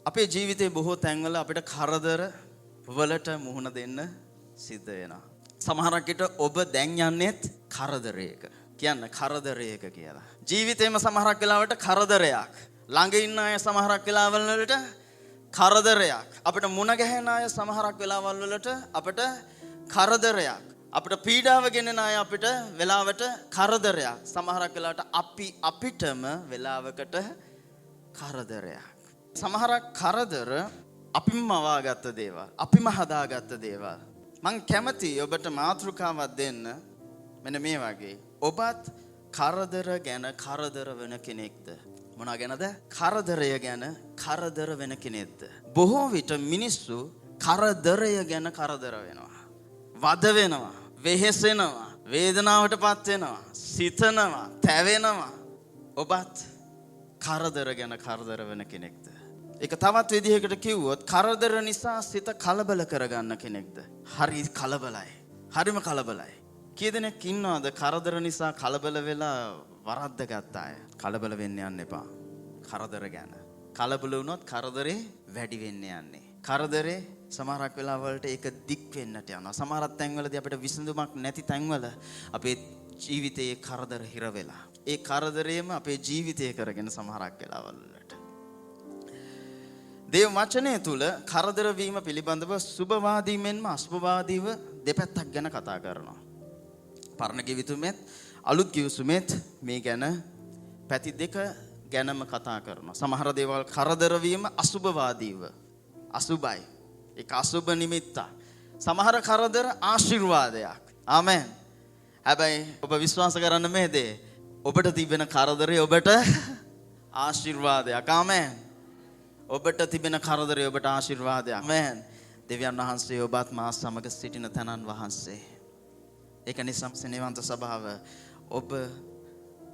අපේ ජීවිතේ බොහෝ තැන්වල අපිට කරදර වලට මුහුණ දෙන්න සිද්ධ වෙනවා. සමහරක් විට ඔබ දැන් යන්නේත් කරදරයක. කියන්න කරදරයක කියලා. ජීවිතේම සමහරක් වෙලාවට කරදරයක්. ළඟ ඉන්න අය සමහරක් වෙලාවල් වලට කරදරයක්. අපිට මුණ ගැහෙන අය සමහරක් වෙලාවල් වලට අපිට කරදරයක්. අපිට පීඩාව ගෙනෙන අය අපිට වෙලාවට කරදරයක්. සමහරක් වෙලාවට අපිටම වෙලාවකට කරදරයක්. සමහරක් කරදර අපිම මවාගත්ත දේවල්. අපිම හදාගත්ත දේවල්. මං කැමති ඔබට මාතෘකාවක් දෙන්න මෙන්න මේ වගේ. ඔබත් කරදර ගැන කරදර වෙන කෙනෙක්ද? මොනවා ගැනද? කරදරය ගැන කරදර වෙන කෙනෙක්ද? බොහෝ විට මිනිස්සු කරදරය ගැන කරදර වෙනවා. වද වෙනවා, වෙහෙසෙනවා, වේදනාවටපත් වෙනවා, සිතනවා, තැවෙනවා. ඔබත් කරදර ගැන කරදර වෙන කෙනෙක්ද? ඒක තවත් විදිහකට කිව්වොත් කරදර නිසා සිත කලබල කරගන්න කෙනෙක්ද? හරි කලබලයි. හරිම කලබලයි. කී දෙනෙක් ඉන්නවද කරදර නිසා කලබල වෙලා වරද්ද ගත්ත අය? කලබල වෙන්න යන්න එපා. කරදර ගැන. කලබල වුණොත් කරදරේ වැඩි වෙන්න යන්නේ. කරදරේ සමහරක් වෙලාවලට ඒක දික් වෙන්නට යනවා. සමහරක් තැන්වලදී අපිට විසඳුමක් නැති තැන්වල අපේ ජීවිතයේ කරදර හිර වෙලා. ඒ කරදරේම අපේ ජීවිතය කරගෙන සමහරක් වෙලාවල් වලට දේව වචනය තුල කරදර වීම පිළිබඳව සුභවාදී මෙන්ම අසුභවාදීව දෙපැත්තක් ගැන කතා කරනවා. පරණ කිවිතුමෙත් අලුත් කිවිසුමෙත් මේ ගැන පැති දෙක ගැනම කතා කරනවා. සමහර දේවල් කරදර වීම අසුභවාදීව අසුභයි. ඒක අසුභ නිමිත්ත. සමහර කරදර ආශිර්වාදයක්. ආමෙන්. හැබැයි ඔබ විශ්වාස කරන්න මේ දේ ඔබට තිබෙන කරදරේ ඔබට ආශිර්වාදයක්. ආමෙන්. ඔබට තිබෙන කරදරේ ඔබට ආශිර්වාදයක්. ආමෙන්. දෙවියන් වහන්සේ ඔබත් මා සමග සිටින තනන් වහන්සේ. ඒක නිසා සෙනෙවන්ත සභාව ඔබ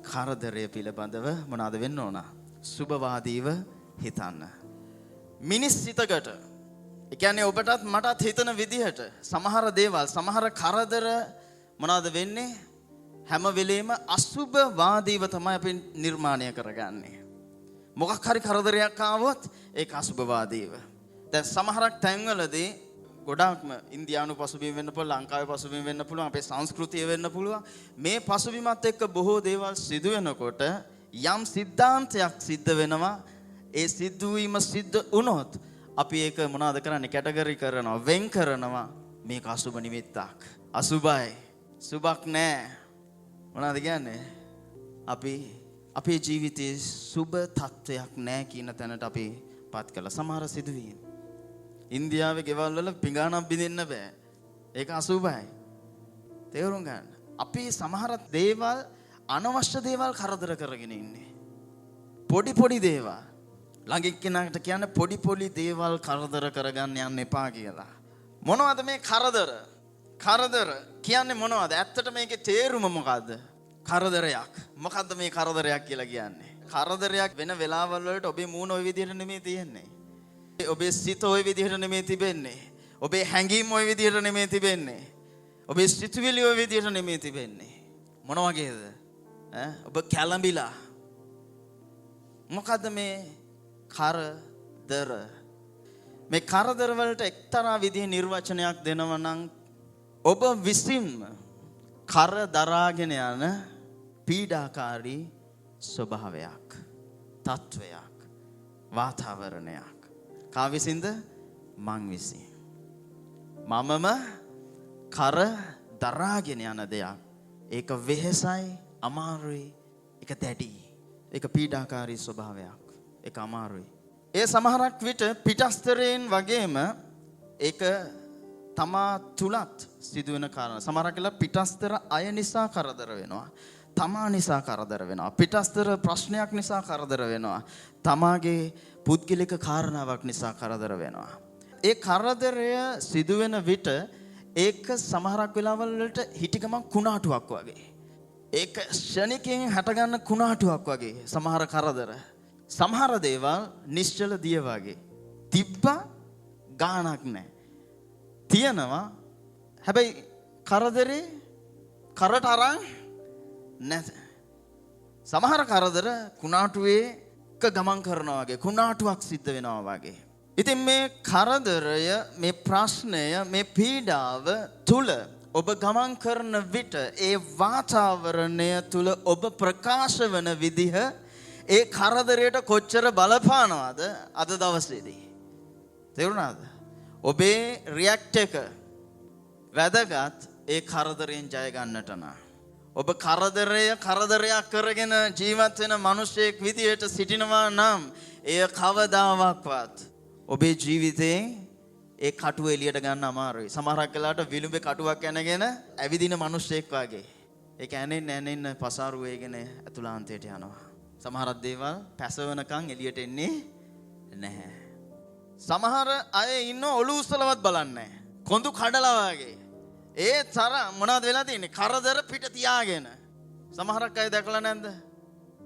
කරදරය පිළිබඳව මොනවද වෙන්න ඕන? සුභවාදීව හිතන්න. මිනිස් සිතකට ඒ කියන්නේ ඔබටත් මටත් හිතන විදිහට සමහර දේවල් සමහර කරදර මොනවද වෙන්නේ? හැම වෙලෙම අසුභවාදීව තමයි අපි නිර්මාණය කරගන්නේ. මොකක් හරි කරදරයක් ආවොත් ඒක අසුභවාදීව. දැන් සමහරක් තැන්වලදී ගොඩාක්ම ඉන්දියානු පසුබිම වෙන්න පුළුවන්, ලංකාවේ පසුබිම වෙන්න පුළුවන්, අපේ සංස්කෘතිය වෙන්න පුළුවන්. මේ පසුබිමත් එක්ක බොහෝ දේවල් සිදු වෙනකොට යම් සිද්ධාන්තයක් සිද්ධ වෙනවා. ඒ සිද්ධවීම සිද්ධ වුණොත් අපි ඒක මොනවද කරන්නේ? කැටගරි කරනවා, වෙන් කරනවා. මේක අසුභ නිමිත්තක්. අසුභයි. සුභක් නෑ. මොනවද කියන්නේ? අපි අපේ ජීවිතයේ සුභ තත්වයක් නෑ කියන තැනට අපි පත් කළා. සමහර සිදුවීම් ඉන්දියාවේ ගෙවල් වල පිඟානක් බිඳින්න බෑ. ඒක අසුභයි. තේරුම් ගන්න. අපි සමහර දේවල් අනවශ්‍ය දේවල් කරදර කරගෙන ඉන්නේ. පොඩි පොඩි දේවල්. ළඟින් කෙනාට කියන්නේ පොඩි පොඩි දේවල් කරදර කරගන්න යන්න එපා කියලා. මොනවද මේ කරදර? කරදර කියන්නේ මොනවද? ඇත්තට මේකේ තේරුම මොකද්ද? කරදරයක්. මොකද්ද මේ කරදරයක් කියලා කියන්නේ? කරදරයක් වෙන වෙලාවල් වලට ඔබේ මූණ ওই විදිහට නෙමෙයි තියෙන්නේ. ඔබේ සිත ওই විදිහට නෙමෙයි තිබෙන්නේ. ඔබේ හැඟීම් ওই විදිහට නෙමෙයි තිබෙන්නේ. ඔබේ සිතුවිලි ওই විදිහට නෙමෙයි තිබෙන්නේ. මොන වගේද? ඔබ කැළඹිලා. මොකද්ද මේ කරදර? මේ කරදර වලට එක්තරා විදිහේ නිර්වචනයක් දෙනවා නම් ඔබ විසින්ම කර දරාගෙන යන පීඩාකාරී ස්වභාවයක්, තත්වයක්, වාතාවරණයක්. කා විසින්ද? මං විසින්. මමම කර දරාගෙන යන දෙයක්. ඒක වෙහෙසයි, අමාරුයි, ඒක දැඩි. ඒක පීඩාකාරී ස්වභාවයක්. ඒක අමාරුයි. ඒ සමහරක් විට පිටස්තරයෙන් වගේම ඒක තමා තුලත් සිදුවෙන කාරණා. සමහරක් වෙලා පිටස්තර අය නිසා කරදර වෙනවා. තමා නිසා කරදර වෙනවා. පිටස්තර ප්‍රශ්නයක් නිසා කරදර වෙනවා. තමාගේ පුද්ගලික කාරණාවක් නිසා කරදර වෙනවා. ඒ කරදරය සිදුවෙන විට ඒක සමහරක් වෙලාවල් වලට හිටිගමන් කුණාටුවක් වගේ. ඒක ශනිකයෙන් හටගන්න කුණාටුවක් වගේ සමහර කරදර. සමහර දේවල් නිශ්චල දිය වගේ. තිබ්බා ගාණක් නැහැ. තියෙනවා හැබැයි කරදරේ කරට අරන් නැත. සමහර කරදර කුණාටුවේ ගමන් කරනවා වගේ කුණාටුවක් සිද්ධ වෙනවා වගේ. ඉතින් මේ කරදරය, මේ ප්‍රශ්නය, මේ පීඩාව තුල ඔබ ගමන් කරන විට ඒ වාතාවරණය තුල ඔබ ප්‍රකාශ වන විදිහ ඒ කරදරයට කොච්චර බලපානවද අද දවසේදී? තේරුණාද? ඔබේ රියැක්ට් එක වැදගත් ඒ කරදරයෙන් ජය ගන්නට නම්. ඔබ කරදරයක් කරගෙන ජීවත් වෙන මිනිසෙක් විදියට සිටිනවා නම් එය කවදාවත් ඔබේ ජීවිතේ ඒ කටුව එළියට ගන්න අමාරුයි. සමහරක් වෙලාවට විලුඹේ කටුවක් ඇනගෙන ඇවිදින මිනිසෙක් වගේ. ඒක ඇනෙන්න පසාරු වේගෙන අතුලාන්තයට යනවා. සමහරක් දේවල් පැසවනකන් එළියට එන්නේ නැහැ. සමහර අය ඉන්න ඔලුව උස්සලවත් බලන්නේ නැහැ. කොඳු කඩලා වගේ. ඒ තරම් මොනවද වෙලා තියෙන්නේ? කරදර පිට තියාගෙන. සමහරක් අය දැකලා නැද්ද?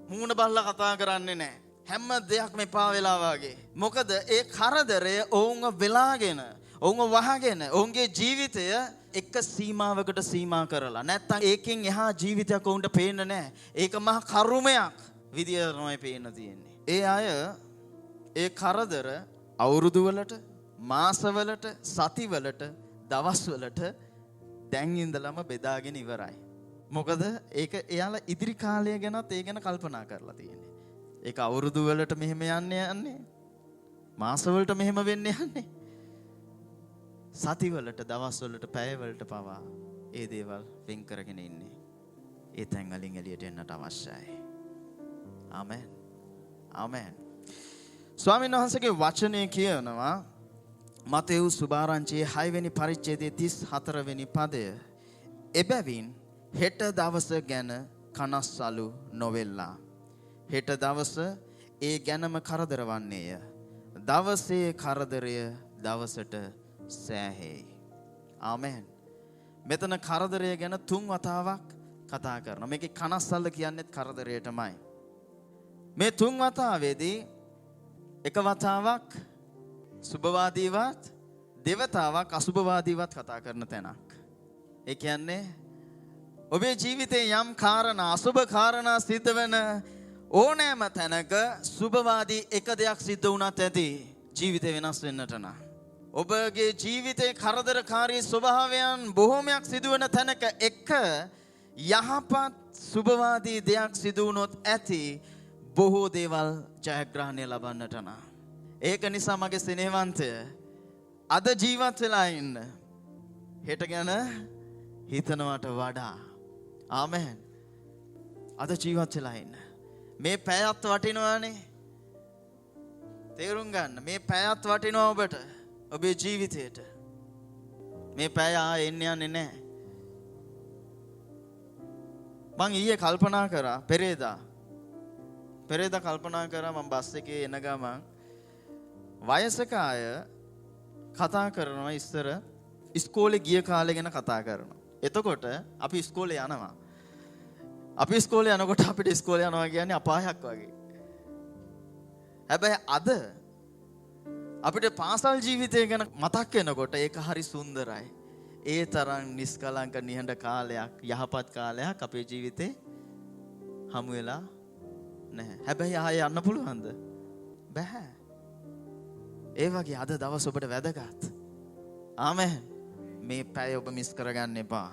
මූණ බල්ලා කතා කරන්නේ නැහැ. හැම දෙයක්ම එපා වෙලා වගේ. මොකද ඒ කරදරය ඔවුන්ව වෙලාගෙන, ඔවුන්ව වහගෙන, ඔවුන්ගේ ජීවිතය එක සීමාවකට සීමා කරලා. නැත්තම් ඒකෙන් එහා ජීවිතයක් ඔවුන්ට පේන්නේ නැහැ. ඒක මහ කරුමයක් විදියට තමයි පේන්න තියෙන්නේ. ඒ අය ඒ කරදර අවුරුදු වලට, මාසවලට, සතිවලට, දවස්වලට දැන් ඉඳලම බෙදාගෙන ඉවරයි. මොකද ඒක එයාලා ඉදිරි කාලය ගැනත් ඒ ගැන කල්පනා කරලා තියෙන්නේ. ඒක අවුරුදු වලට මෙහෙම යන්නේ. මාස වලට මෙහෙම වෙන්නේ යන්නේ. සති වලට, දවස් වලට, පැය වලට පවා ඒ දේවල් වෙන් කරගෙන ඉන්නේ. ඒ තැන් වලින් එළියට එන්නට අවශ්‍යයි. ආමෙන්. ආමෙන්. ස්වාමීන් වහන්සේගේ වචනේ කියනවා මතෙව්ස් සුභාරංචියේ 6 වෙනි පරිච්ඡේදයේ 34 වෙනි පදය. එබැවින් හෙට දවස ගැන කනස්සලු නොවෙල්ලා. හෙට දවස ඒ ගැනම කරදර වන්නේය. දවසේ කරදරය දවසට සෑහේයි. ආමෙන්. මෙතන කරදරය ගැන 3 වතාවක් කතා කරනවා. මේකේ කනස්සල්ල කියන්නේත් කරදරයටමයි. මේ 3 වතාවේදී එක වතාවක් සුභවාදීවත්, දෙවතාවක් අසුභවාදීවත් කතා කරන තැනක්. ඒ කියන්නේ ඔබේ ජීවිතේ යම් කාරණා, අසුභ කාරණා සිද්ධ වෙන ඕනෑම තැනක සුභවාදී එක දෙයක් සිද්ධ වුණත් ඇති ජීවිතේ වෙනස් වෙන්නට නම්. ඔබගේ ජීවිතේ කරදරකාරී ස්වභාවයන් බොහෝමයක් සිදුවන තැනක එක යහපත් සුභවාදී දෙයක් සිදු වුණොත් ඇති බොහෝ දේවල් ජයග්‍රහණය ලබන්නට නම්. ඒක නිසා මගේ ස්නේහවන්තය අද ජීවත් වෙලා ඉන්න. හෙට ගැන හිතනවට වඩා. ආමෙන්. අද ජීවත් වෙලා ඉන්න. මේ පැයත් වටිනවානේ. තේරුම් ගන්න. මේ පැයත් වටිනවා ඔබට. ඔබේ ජීවිතේට. මේ පැය එන්න යන්නේ නැහැ. මං ඊයේ කල්පනා කරා පෙරේදා කල්පනා කරා මම බස් එකේ එන ගමන් වයසක අය කතා කරනවා ඉස්සර ඉස්කෝලේ ගිය කාලේ ගැන කතා කරනවා. එතකොට අපි ඉස්කෝලේ යනවා. අපි ඉස්කෝලේ යනකොට අපිට ඉස්කෝලේ යනවා කියන්නේ අපායක් වගේ. හැබැයි අද අපිට පාසල් ජීවිතය ගැන මතක් වෙනකොට ඒක හරි සුන්දරයි. ඒ තරම් නිස්කලංක නිහඬ කාලයක්, යහපත් කාලයක් අපේ ජීවිතේ හමු වෙලා නැහැ. හැබැයි ආයෙ යන්න පුළුවන්ද? බැහැ. ඒ වගේ අද දවස් ඔබට වැදගත්. ආමෙන්. මේ පැය ඔබ මිස් කරගන්න එපා.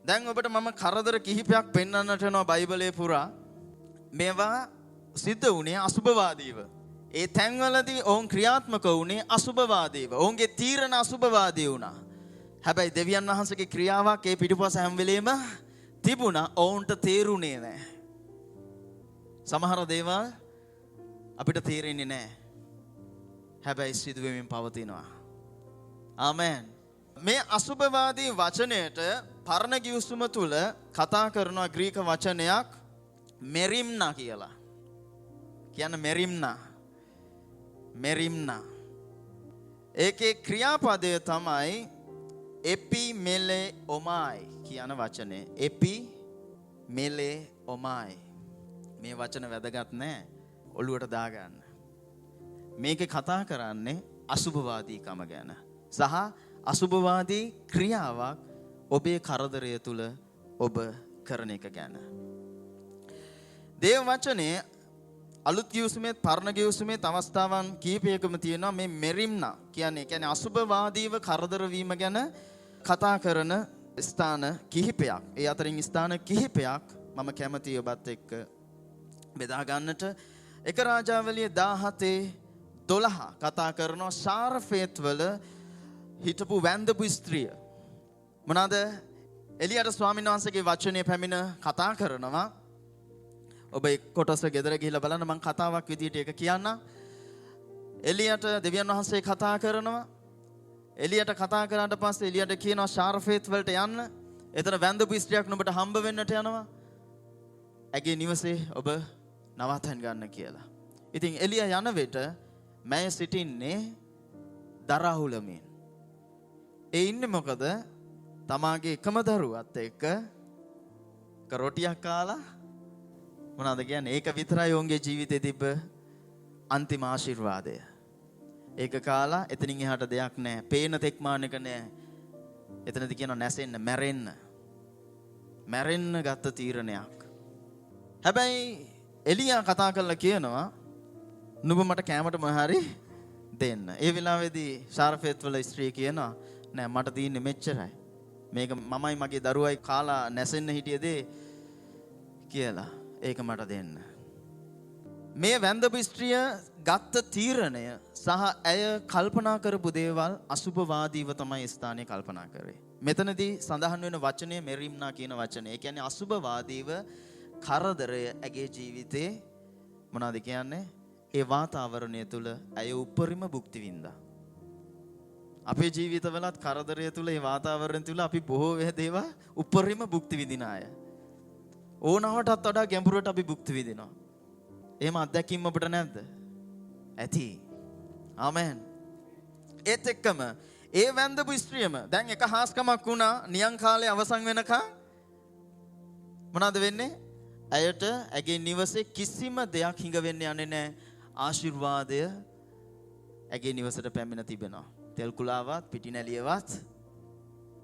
දැන් ඔබට මම කරදර කිහිපයක් පෙන්වන්නට යනවා බයිබලයේ පුරා. මේවා සිද්ධ වුණේ අසුභවාදීව. ඒ තැන්වලදී ඔවුන් ක්‍රියාත්මක වුණේ අසුභවාදීව. ඔවුන්ගේ තීරණ අසුභවාදී වුණා. හැබැයි දෙවියන් වහන්සේගේ ක්‍රියාවක් ඒ පිටුපස හැම වෙලේම තිබුණා. ඔවුන්ට තේරුණේ නැහැ. සමහර දේවල් අපිට තේරෙන්නේ නැහැ. හැබැයි සිදු වෙමින් පවතිනවා. ආමෙන්. මේ අසුභවාදී වචනයට පරණ ගිවිසුම තුල කතා කරන ග්‍රීක වචනයක් මෙරිම්නා කියලා. කියන මෙරිම්නා. ඒකේ ක්‍රියාපදය තමයි එපිමෙලෙઓමයි කියන වචනේ. එපිමෙලෙઓමයි. මේ වචන වැදගත් නෑ. ඔළුවට දාගන්න. මේකේ කතා කරන්නේ අසුභවාදීකම ගැන. සහ අසුභවාදී ක්‍රියාවක් ඔබේ කරදරය තුල ඔබ කරන එක ගැන. දේව වචනේ අලුත් ගිවිසුමේ පරණ ගිවිසුමේ අවස්ථාවන් කීපයකම තියෙනවා මේ මෙරිම්නා කියන්නේ අසුභවාදීව කරදර වීම ගැන කතා කරන ස්ථාන කිහිපයක්. ඒ අතරින් ස්ථාන කිහිපයක් මම කැමතියි ඔබත් එක්ක බෙදා ගන්නට. එක රාජාවලිය 17:12 කතා කරනවා ශාරෆේත් වල හිටපු වැන්දපු ස්ත්‍රිය. මොනවාද? එලියට ස්වාමීන් වහන්සේගේ වචනේ පැමිණ කතා කරනවා. ඔබ එක් කොටස ගෙදර ගිහිල්ලා බලන්න මම කතාවක් විදිහට ඒක කියන්නම්. එලියට දෙවියන් වහන්සේ කතා කරනවා. එලියට කතා කරාට පස්සේ එලියට කියනවා ශාරෆේත් වලට යන්න. එතන වැන්දපු ස්ත්‍රියක් නුඹට හම්බ වෙන්නට යනවා. ඇගේ නිවසේ ඔබ නවත්තන් ගන්න කියලා. ඉතින් එලියා යන විට මෑ සිටින්නේ දරාහුලමින්. ඒ ඉන්නේ මොකද? තමාගේ එකම දරුවත් එක්ක රොටියක් කාලා මොනවද කියන්නේ? ඒක විතරයි ඔවුන්ගේ ජීවිතේ තිබ්බ අන්තිම ආශිර්වාදය. ඒක කාලා එතනින් එහාට දෙයක් නැහැ. පේන තෙක්මානක නැහැ. එතනදී කියනවා නැසෙන්න, මැරෙන්න. මැරෙන්න ගත්ත තීරණයක්. හැබැයි එලියා කතා කරලා කියනවා නුඹ මට කැමරට මොහරි දෙන්න. ඒ වෙලාවේදී ශාරෆේත් වල ස්ත්‍රිය කියනවා නෑ මට තියෙන්නේ මෙච්චරයි. මේක මමයි මගේ දරුවයි කාලා නැසෙන්න හිටියේදී කියලා. ඒක මට දෙන්න. මේ වැන්දපු ස්ත්‍රිය ගත්ත තීරණය සහ ඇය කල්පනා කරපු දේවල් අසුභවාදීව තමයි ස්ථානයේ කල්පනා කරේ. මෙතනදී සඳහන් වෙන වචනය මෙරිම්නා කියන වචනේ. ඒ කියන්නේ අසුභවාදීව කරදරය ඇගේ ජීවිතේ මොනවද කියන්නේ? ඒ වාතාවරණය තුල ඇය උපරිම භුක්ති විඳා. අපේ ජීවිතවලත් කරදරය තුල ඒ වාතාවරණය තුල අපි බොහෝ දේවල් උපරිම භුක්ති විඳින අය. ඕනවටත් වඩා ගැඹුරට අපි භුක්ති විඳිනවා. එහෙම අත්දැකීම් අපිට නැද්ද? ඇති. ආමෙන්. ඒත් එක්කම ඒ වැන්දපු ස්ත්‍රියම දැන් එක හාස්කමක් වුණා නියං කාලේ අවසන් වෙනකන් මොනවද වෙන්නේ? ඇයට ඇගේ නිවසේ කිසිම දෙයක් හිඟ වෙන්න යන්නේ නැහැ. ආශිර්වාදය ඇගේ නිවසට පැමිණ තිබෙනවා. තෙල් කුලාවත් පිටිනැලියවත්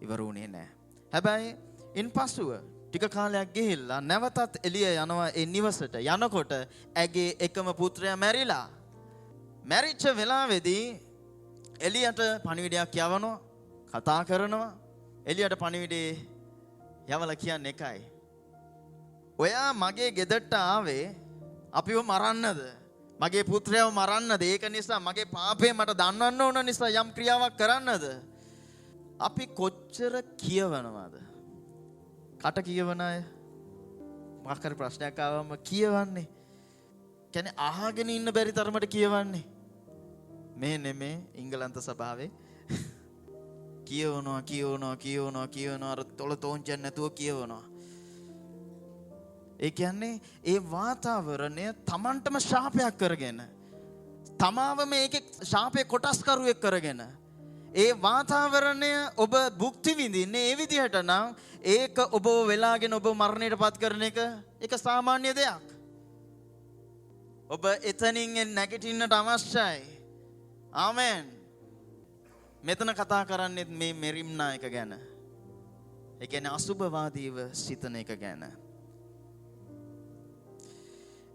ඉවර වුණේ නැහැ. හැබැයි ඉන්පසුව ටික කාලයක් ගිහිල්ලා නැවතත් එළිය යනවා ඒ නිවසට. යනකොට ඇගේ එකම පුත්‍රයා මැරිලා. මැරිච්ච වෙලාවේදී එළියට පණිවිඩයක් යවනවා, කතා කරනවා. එළියට පණිවිඩේ යවලා කියන්නේ එකයි. ඔයා මගේ ගෙදරට ආවේ අපිව මරන්නද? මගේ පුත්‍රයව මරන්නද? ඒක නිසා මගේ පාපේ මට දන්වන්න ඕන නිසා යම් ක්‍රියාවක් කරන්නද? අපි කොච්චර කියවනවද? කට කියවන අය මොකක් හරි ප්‍රශ්නයක් ආවම කියවන්නේ. කියන්නේ අහගෙන ඉන්න බැරි තරමට කියවන්නේ. මේ නෙමේ ඉංගලන්ත සභාවේ කියවනවා අර තොල තෝංචන් නැතුව කියවනවා. ඒ කියන්නේ ඒ වාතාවරණය Tamanටම ශාපයක් කරගෙන තමාව මේකේ ශාපේ කොටස්කරුවෙක් කරගෙන ඒ වාතාවරණය ඔබ භුක්ති විඳින්නේ ඒ විදිහට නම් ඒක ඔබ වෙලාගෙන ඔබ මරණයටපත් කරන එක ඒක සාමාන්‍ය දෙයක්. ඔබ එතනින් නැගිටින්නට අවශ්‍යයි. ආමෙන්. මෙතන කතා කරන්නේ මේ මෙරිම්නා එක ගැන. ඒ කියන්නේ අසුභවාදීව සිතන එක ගැන.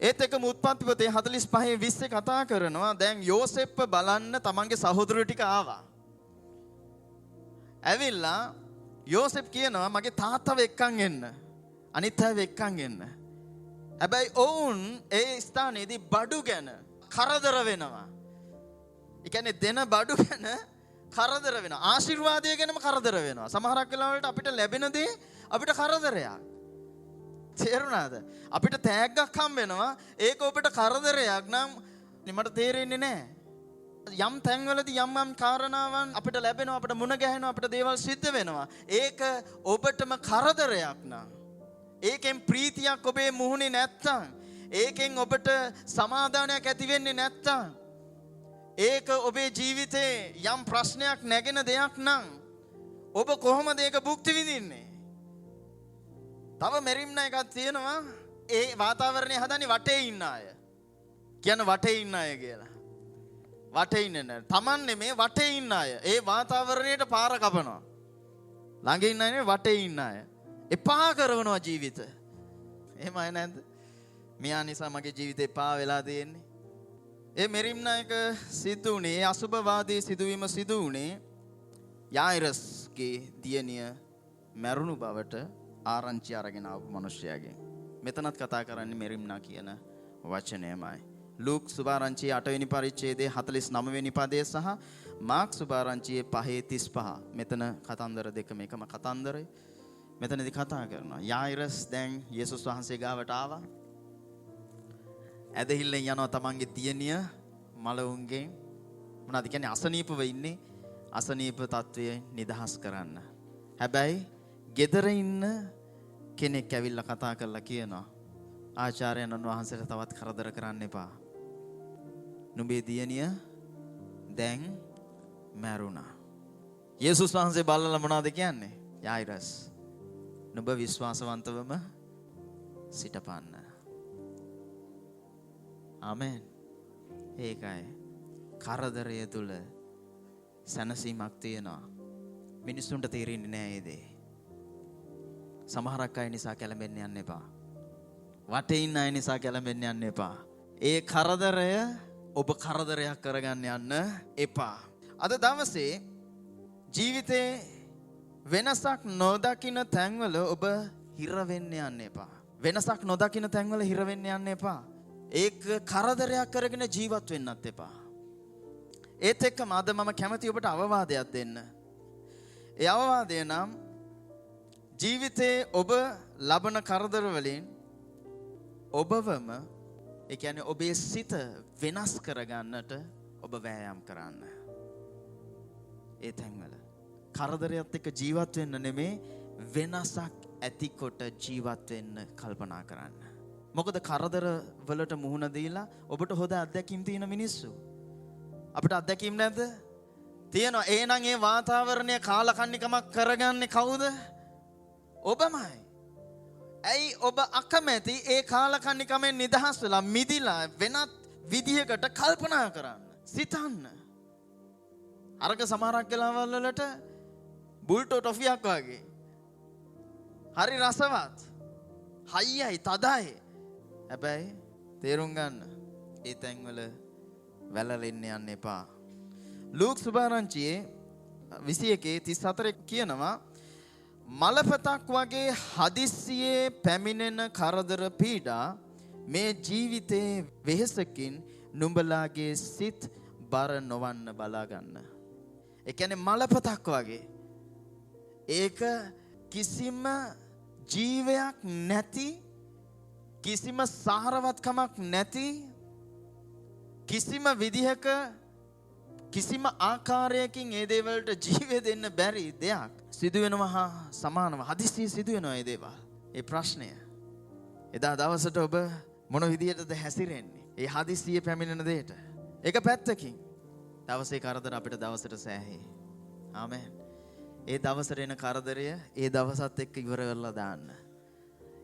ඒත් එකම උත්පත්ති පොතේ 45:20 කතා කරනවා දැන් යෝසෙප්ව බලන්න තමන්ගේ සහෝදරයෝ ටික ආවා. ඇවිල්ලා යෝසෙප් කියනවා මගේ තාත්තව එක්කන් එන්න. අනිත් අයව එක්කන් එන්න. හැබැයි ඔවුන් ඒ ස්ථානයේදී බඩු ගැන කරදර වෙනවා. ඒ කියන්නේ දෙන බඩු ගැන කරදර වෙනවා. ආශිර්වාදය ගැනම කරදර වෙනවා. සමහරක් වෙලාවලට අපිට ලැබෙන දේ අපිට කරදරයක්. තේරුණාද? අපිට තෑග්ගක් හම් වෙනවා. ඒක ඔබට කරදරයක් නම් මට තේරෙන්නේ නැහැ. යම් තැන්වලදී යම් කාරණාවන් අපිට ලැබෙනවා, අපිට මුණ ගැහෙනවා, අපිට දේවල් සිද්ධ වෙනවා. ඒක ඔබටම කරදරයක් නම්, ඒකෙන් ප්‍රීතියක් ඔබේ මුහුණේ නැත්තම්, ඒකෙන් ඔබට සමාදානයක් ඇති වෙන්නේ නැත්තම්, ඒක ඔබේ ජීවිතේ යම් ප්‍රශ්නයක් නැගෙන දෙයක් නම් ඔබ කොහොමද ඒක භුක්ති විඳින්නේ? තව මෙරිම්නා එකක් තියෙනවා. ඒ වාතාවරණය හදන්නේ වටේ ඉන්න අය. කියන වටේ ඉන්න අය කියලා. වටේ ඉන්නේ නැහැ. Taman නෙමේ වටේ ඉන්න අය. ඒ වාතාවරණයට පාර කපනවා. ළඟ ඉන්න අය නෙමේ වටේ ඉන්න අය. එපා කරනවා ජීවිත. එහෙම අය නැද්ද? මෙයා නිසා මගේ ජීවිතේ පා වෙලා තියෙන්නේ. ඒ මෙරිම්නායක සිදු වුණේ අසුභවාදී සිදුවීම සිදු වුණේ යායිරස්ගේ දියණිය මැරුණු බවට ආරංචි අරගෙන ආපු මිනිසයාගෙන්. මෙතනත් කතා කරන්නේ මෙරිම්නා කියන වචනයමයි. ලූක් සුභාරංචියේ 8 වෙනි පරිච්ඡේදයේ 49 වෙනි පදයේ සහ මාක් සුභාරංචියේ 5:35. මෙතන කතන්දර දෙකම එකම කතන්දරයි. මෙතනදී කතා කරනවා. යායිරස් දැන් යේසුස් වහන්සේ ගාවට ආවා. ඇදහිල්ලෙන් යනවා තමන්ගේ දියණිය මලවුන්ගෙන් මොනවද කියන්නේ අසනීපව ඉන්නේ. අසනීප තත්වයේ නිදහස් කරන්න. හැබැයි ගෙදර ඉන්න කෙනෙක් ඇවිල්ලා කතා කරලා කියනවා ආචාර්යයන් වහන්සේට තවත් කරදර කරන්න එපා. නුඹේ දියණිය දැන් මැරුණා. යේසුස් වහන්සේ බලලා මොනවද කියන්නේ? යායිරස් නුඹ විශ්වාසවන්තවම සිටපන්න. ආමෙන්. ඒකයි කරදරය තුල සැනසීමක් තියෙනවා. මිනිස්සුන්ට තේරෙන්නේ නැහැ ඒ දේ. සමහරක් අය නිසා කැළඹෙන්න යන්න එපා. වටේ ඉන්න අය නිසා කැළඹෙන්න යන්න එපා. ඒ කරදරය ඔබ කරදරයක් කරගන්න යන්න එපා. අද දවසේ ජීවිතේ වෙනසක් නොදකින තැන්වල ඔබ හිර වෙන්න යන්න එපා. වෙනසක් නොදකින තැන්වල හිර වෙන්න යන්න එපා. ඒක කරදරයක් කරගෙන ජීවත් වෙන්නත් එපා. ඒත් එක්කම අද මම කැමති ඔබට අවවාදයක් දෙන්න. ඒ අවවාදය නම් ජීවිතේ ඔබ ලබන කරදර වලින් ඔබවම ඒ කියන්නේ ඔබේ සිත වෙනස් කරගන්නට ඔබ වෑයම් කරන්න. ඒ තැන්වල කරදරයත් එක්ක ජීවත් වෙන්න නෙමේ වෙනසක් ඇතිකොට ජීවත් වෙන්න කල්පනා කරන්න. මොකද කරදර වලට මුහුණ දීලා ඔබට හොඳ අත්දැකීම් තියෙන මිනිස්සු. අපිට අත්දැකීම් නැද්ද? තියෙනවා. එහෙනම් ඒ වාතාවරණය කාලකන්නිකමක් කරගන්නේ කවුද? ඔබමයි. ඇයි ඔබ අකමැති ඒ කාලකන්නිකමෙන් නිදහස් වෙලා මිදිලා වෙනත් විදිහකට කල්පනා කරන්න. සිතන්න. අරක සමහරක් වෙලාවල් වලට බුල්ටෝ ටොෆියක් වගේ. හරි රසවත්. හයියයි තදයි. හැබැයි තේරුම් ගන්න. ඒ තැන්වල වැළලෙන්න යන්න එපා. ලූක් සුභාරංචියේ 21:34 කියනවා මලපතක් වගේ හදිස්සියේ පැමිණෙන කරදර පීඩා මේ ජීවිතේ වෙහෙසකින් නුඹලාගේ සිත් බර නොවන්න බලා ගන්න. ඒ කියන්නේ මලපතක් වගේ. ඒක කිසිම ජීවයක් නැති, කිසිම සාරවත්කමක් නැති, කිසිම විදිහක කිසිම ආකාරයකින් ඒ දේවල්ට ජීවය දෙන්න බැරි දෙයක් සිදු වෙනවා හා සමානව හදිස්සියේ සිදු වෙනවා ඒ දේවල්. ඒ ප්‍රශ්නය. එදා දවසට ඔබ මොන විදිහටද හැසිරෙන්නේ? ඒ හදිස්සියේ පැමිණෙන දෙයට. ඒක පැත්තකින් දවසේ කරදර අපිට දවසට සෑහේ. ආමෙන්. ඒ දවසට එන කරදරය ඒ දවසත් එක්ක ඉවර වෙලා දාන්න.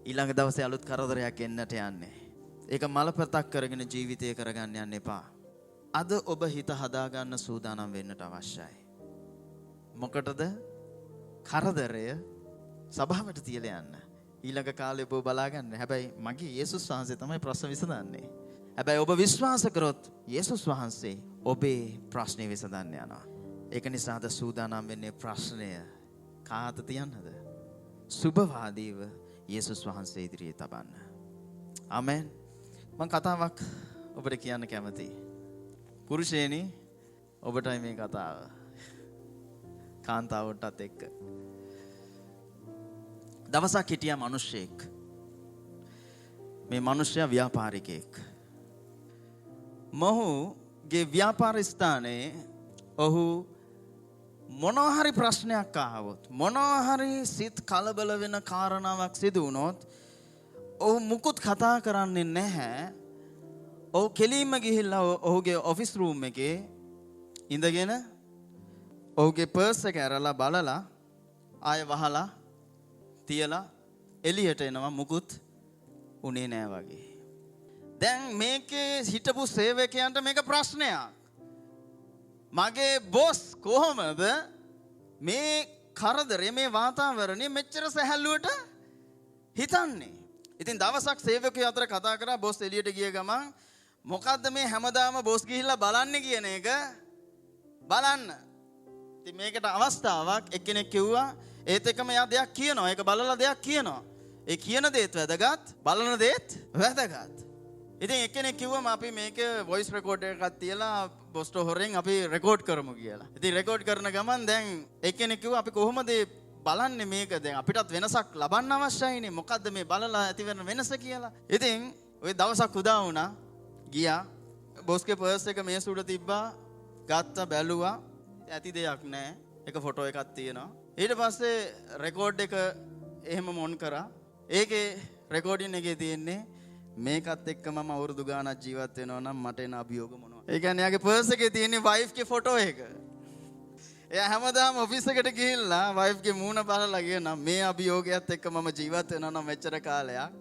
ඊළඟ දවසේ අලුත් කරදරයක් එන්නට යන්නේ. ඒක මලපතක් කරගෙන ජීවිතය කරගන්න යන්න එපා. අද ඔබ හිත හදාගන්න සූදානම් වෙන්නට අවශ්‍යයි. මොකටද? කරදරය සභාවට තියලා යන්න. ඊළඟ කාලේ ඔබ බලාගන්න. හැබැයි මගේ යේසුස් වහන්සේ තමයි ප්‍රශ්න විසඳන්නේ. හැබැයි ඔබ විශ්වාස කරොත් යේසුස් වහන්සේ ඔබේ ප්‍රශ්නේ විසඳන්න යනවා. ඒක නිසා අද සූදානම් වෙන්නේ ප්‍රශ්නය කාට තියන්නද? සුභවාදීව යේසුස් වහන්සේ ඉදිරියේ තබන්න. ආමෙන්. මම කතාවක් ඔබට කියන්න කැමතියි. පුරුෂයනි ඔබටයි මේ කතාව. කාන්තාවටත් එක්ක. දවසක් හිටියා මිනිහෙක්. මේ මිනිහයා ව්‍යාපාරිකයෙක්. මොහුගේ ව්‍යාපාර ස්ථානයේ ඔහු මොනවා හරි ප්‍රශ්නයක් ආවොත්, මොනවා හරි සිත් කලබල වෙන කාරණාවක් සිදු වුණොත් ඔහු මුකුත් කතා කරන්නේ නැහැ. ඔහු කෙලින්ම ගිහිල්ලා ඔහුගේ ඔෆිස් රූම් එකේ ඉඳගෙන ඔහුගේ පර්ස් එක අරලා බලලා ආය වහලා තියලා එළියට එනවා මුකුත් උනේ නෑ වගේ. දැන් මේකේ හිටපු සේවකයන්ට මේක ප්‍රශ්නයක්. මගේ බොස් කොහොමද මේ කරදරේ මේ වාතාවරණය මෙච්චර සැහැල්ලුවට හිතන්නේ? ඉතින් දවසක් සේවකයෝ අතර කතා කරා බොස් එළියට ගිය ගමන් මොකද්ද මේ හැමදාම බොස් ගිහිල්ලා බලන්නේ කියන එක බලන්න. ඉතින් මේකට අවස්ථාවක් එක්කෙනෙක් කිව්වා ඒත් එකම එයා දෙයක් කියනවා. ඒක බලලා දෙයක් කියනවා. ඒ කියන දේත් වැදගත්, බලන දේත් වැදගත්. ඉතින් එක්කෙනෙක් කිව්වම අපි මේක වොයිස් රෙකෝඩර් එකක් තියලා බොස්ට හොරෙන් අපි රෙකෝඩ් කරමු කියලා. ඉතින් රෙකෝඩ් කරන ගමන් දැන් එක්කෙනෙක් කිව්වා අපි කොහොමද බලන්නේ මේක දැන් අපිටත් වෙනසක් ලබන්න අවශ්‍යයිනේ. මොකද්ද මේ බලලා ඇති වෙන වෙනස කියලා. ඉතින් ওই දවසක් උදා වුණා. ගියා. බොස්ගේ පර්ස් එක මේස උඩ තිබ්බා. ගත්තා බැලුවා. ඇති දෙයක් නැහැ. එක ෆොටෝ එකක් තියෙනවා. ඊට පස්සේ රෙකෝඩ් එක එහෙම මොන් කරා. ඒකේ රෙකෝඩින් එකේ තියෙන්නේ මේකත් එක්ක මම අවුරුදු ගාණක් ජීවත් වෙනවා නම් මට එන අභියෝග මොනවද? ඒ කියන්නේ යාගේ පර්ස් එකේ තියෙන්නේ වයිෆ් ගේ ෆොටෝ එක. එයා හැමදාම ඔෆිස් එකට ගිහිල්ලා වයිෆ් ගේ මූණ බලලා කියනවා මේ අභියෝගයත් එක්ක මම ජීවත් වෙනවා නම් මෙච්චර කාලයක්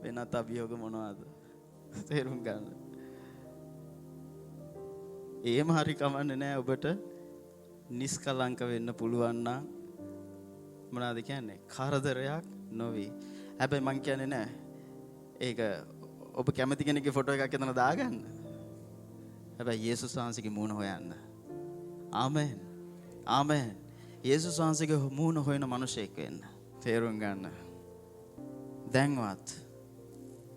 වෙනත් අභියෝග මොනවද? තේරුම් ගන්න. එහෙම හරි කමන්නේ නැහැ ඔබට නිස්කලංක වෙන්න පුළුවන් නම් මොනවද කියන්නේ? කරදරයක් නොවේ. හැබැයි මං කියන්නේ නැහැ. ඒක ඔබ කැමති කෙනෙක්ගේ ෆොටෝ එකක් එතන දාගන්න. හැබැයි යේසුස් වහන්සේගේ මූණ හොයන්න. ආමෙන්. ආමෙන්. යේසුස් වහන්සේගේ මූණ හොයන මිනිසෙක් වෙන්න. තේරුම් ගන්න. දැන්වත්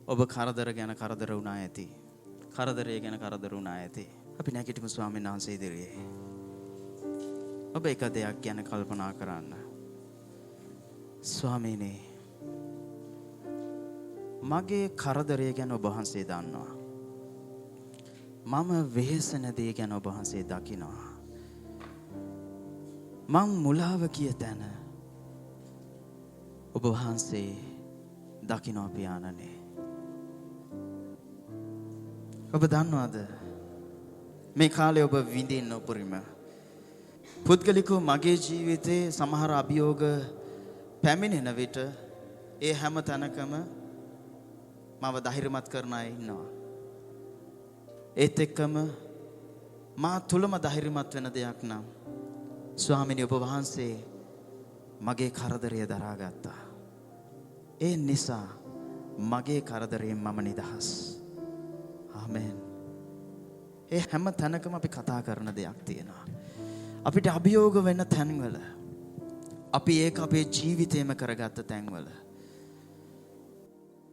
ඔබ කරදර ගැන කරදර වුණා ඇති. කරදරය ගැන කරදර වුණා ඇති. අපි නැගිටිමු ස්වාමීන් වහන්සේ ඉදිරියේ. ඔබ එක දෙයක් ගැන කල්පනා කරන්න. ස්වාමීනි මගේ කරදරය ගැන ඔබ වහන්සේ දන්නවා. මම වෙහෙසන දේ ගැන ඔබ වහන්සේ දකිනවා. මං මුලාව කිය තැන ඔබ වහන්සේ දකිනවා පියාණනේ. ඔබ දන්නවද මේ කාලේ ඔබ විඳින්න උපරිම පුද්ගලිකව මගේ ජීවිතේ සමහර අභියෝග පැමිණෙන විට ඒ හැම තැනකම මම ධෛර්යමත් කරන අය ඉන්නවා. ඒත් එක්කම මා තුලම ධෛර්යමත් වෙන දෙයක් නම් ස්වාමීනි ඔබ වහන්සේ මගේ කරදරය දරාගත්තා. ඒ නිසා මගේ කරදරයෙන් මම නිදහස්. ආමෙන්. ඒ හැම තැනකම අපි කතා කරන දෙයක් තියෙනවා. අපිට අභියෝග වෙන තැන්වල අපි ඒක අපේ ජීවිතේම කරගත්ත තැන්වල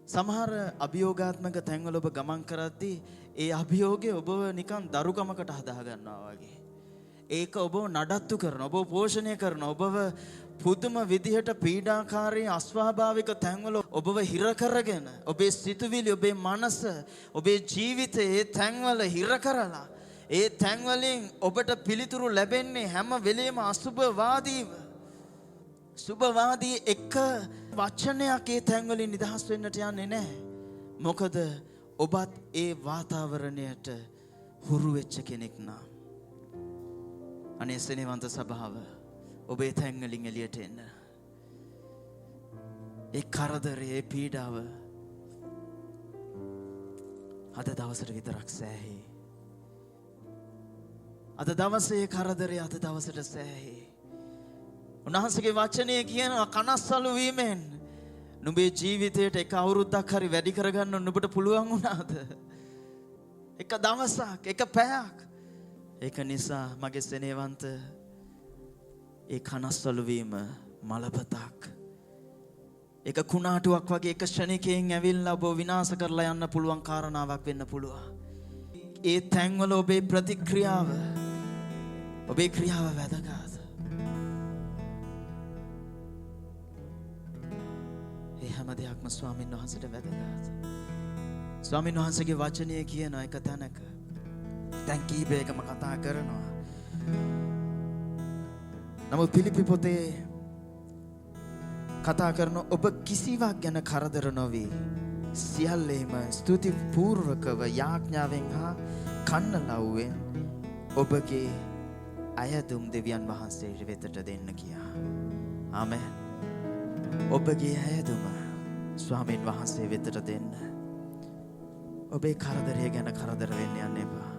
සමහර අභියෝගාත්මක තැන්වල ඔබ ගමන් කරද්දී ඒ අභියෝගය ඔබව නිකන් දරුකමකට හදා ගන්නවා වගේ. ඒක ඔබව නඩත්තු කරන, ඔබව පෝෂණය කරන, ඔබව පුදුම විදිහට පීඩාකාරී අස්වාභාවික තැන්වල ඔබව හිර කරගෙන, ඔබේ සිතුවිලි, ඔබේ මනස, ඔබේ ජීවිතය ඒ තැන්වල හිර කරලා, ඒ තැන්වලින් ඔබට පිළිතුරු ලැබෙන්නේ හැම වෙලෙම අසුභවාදීව. සුභවාදී එක වචනයක් ඒ තැන්වලින් නිදහස් වෙන්නට යන්නේ නැහැ. මොකද ඔබත් ඒ වාතාවරණයට හුරු වෙච්ච කෙනෙක් නා. අනේ සෙනෙවන්ත සභාව ඔබේ තැන්වලින් එළියට එන්න. ඒ කරදරේ, ඒ පීඩාව අද දවසට විතරක් සෑහි. අද දවසේ කරදරේ අද දවසට සෑහි. උන්වහන්සේගේ වචනය කියනවා කනස්සලු වීමෙන් නුඹේ ජීවිතයට එක අවුරුද්දක් හරි වැඩි කරගන්න නුඹට පුළුවන් වුණාද? එක දවසක්, එක පැයක්. ඒක නිසා මගේ සෙනෙවන්ත ඒ කනස්සලු වීම මලපතක්. ඒක කුණාටුවක් වගේ එක ක්ෂණිකයෙන් ඇවිල්ලා ඔබ විනාශ කරලා යන්න පුළුවන් කාරණාවක් වෙන්න පුළුවන්. ඒ තැන්වල ඔබේ ප්‍රතික්‍රියාව, ඔබේ ක්‍රියාව වැදගත්. හැම දෙයක්ම ස්වාමීන් වහන්සේට වැදගත්. ස්වාමීන් වහන්සේගේ වචනය කියන එක තැනක දැන් කීපයකම කතා කරනවා. නමුත් පිලිපි පොතේ කතා කරන ඔබ කිසිවක් ගැන කරදර නොවි සියල්ලේම ස්තුති පූර්වකව යාඥාවෙන් හා කන්නලව්වෙන් ඔබගේ අයදුම් දෙවියන් වහන්සේ වෙතට දෙන්න කියා. ආමෙන්. ඔබගේ අයදුම ස්වාමීන් වහන්සේ වෙතට දෙන්න. ඔබේ කරදරය ගැන කරදර වෙන්න යන්න එපා.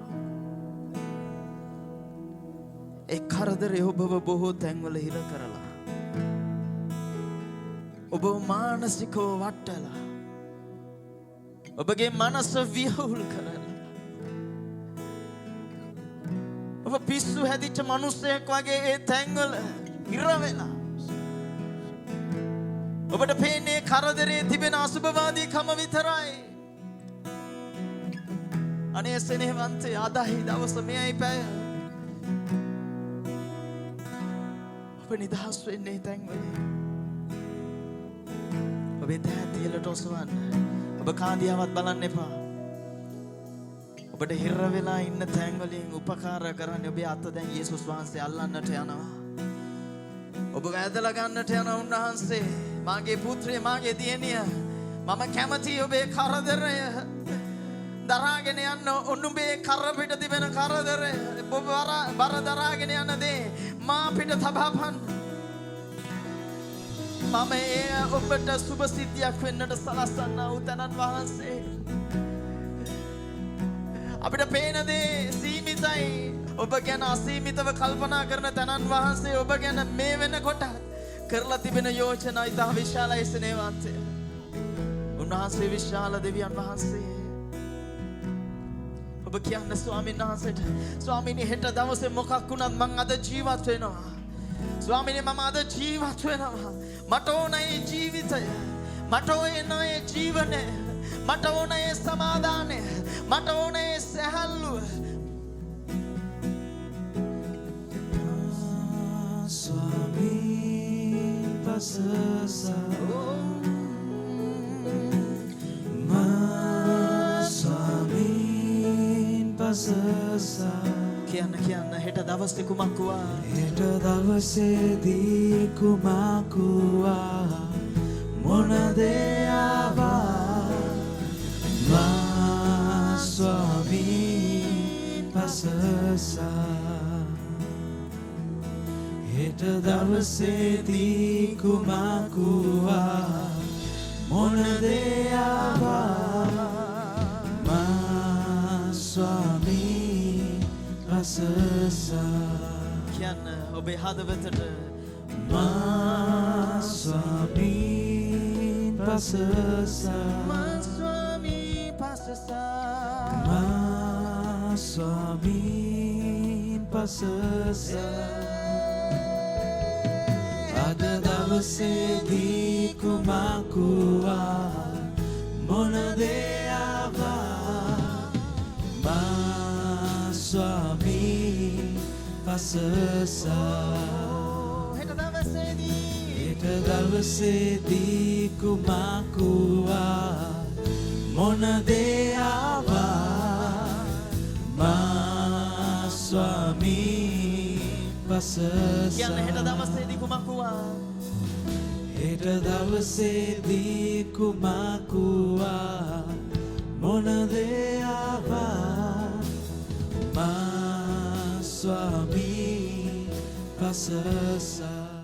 ඒ කරදරය ඔබව බොහෝ තැන්වල හිර කරලා ඔබ ඔබ මානසිකව වටලා ඔබගේ මනස විහුල් කරලා ඔබ පිස්සු හැදිච්ච මිනිස්සෙක් වගේ ඒ තැන්වල ඉර වෙලා ඔබට පේන්නේ කරදරේ තිබෙන අසුභවාදීකම විතරයි. අනේ සෙනෙහවන්තේ අදහි දවස මෙයයි පැය ඔබ නිදහස් වෙන්නේ තැන්වල ඔබේ දෑත් ඉහළට ඔසවන්න. ඔබ කාදියාවත් බලන්න එපා. ඔබට හිර වෙලා ඉන්න තැන් වලින් උපකාර කරන්න ඔබේ අත දැන් යේසුස් වහන්සේ අල්ලන්නට යනවා. ඔබ වැදලා ගන්නට යන උන්වහන්සේ මාගේ පුත්‍රය මාගේ දියණිය මම කැමති ඔබේ කරදරය දරාගෙන යන්න. ඔබේ කර පිට තිබෙන කරදරය ඔබ බර දරාගෙන යන දේ මා පිට තබාපන්. මම ඒ ඔබට සුබ සිද්ධියක් වෙන්නට සලස්වන්නා වූ තනන් වහන්සේ. අපිට පේන දේ සීමිතයි. ඔබ ගැන අසීමිතව කල්පනා කරන තනන් වහන්සේ ඔබ ගැන මේ වෙනකොට කරලා තිබෙන යෝජනා ඉතා විශාලයි සෙනෙහවන්තය. උන්වහන්සේ විශාල දෙවියන් වහන්සේ. ඔබ කියන්න ස්වාමීන් වහන්සේට ස්වාමීනි හෙට දවසේ මොකක් වුණත් මං අද ජීවත් වෙනවා. ස්වාමීනි මම අද ජීවත් වෙනවා. මට ඕන ඒ ජීවිතය. මට ඕන ඒ ජීවනය. මට ඕන ඒ සමාදානය. මට ඕන ඒ සැහැල්ලුව. ස්වාමීන් පසසා ස්වාමීන් පසසා කියන්න හෙට දවසේ කුමක් වුණා? හෙට දවසේදී කුමක් වුණා? මොන දේ ආවා? මා ස්වාමීන් පසසා හෙට දවසේදී කුමක් වුණා? මොන දේ ආවා? මා ස්වාමීන් පසසා කියන්න ඔබේ හදවතට මා ස්වාමීන් පසසා මා ස්වාමී පසසා මා ස්වාමීන් පසසා අද දවසේදී කුමක් වුණා? මොන දේ ආවා? මා ස්වාමීන් පසසා හෙට දවසේදී කුමක් වුණා? මොන දේ ආවා? මා ස්වාමීන් පසසා කියන්න හෙට දවසේදී කුමක් වුණා? හෙට දවසේදී කුමක් වුණා? මොන දේ ආවා? මා ස්වාමීන් පසසා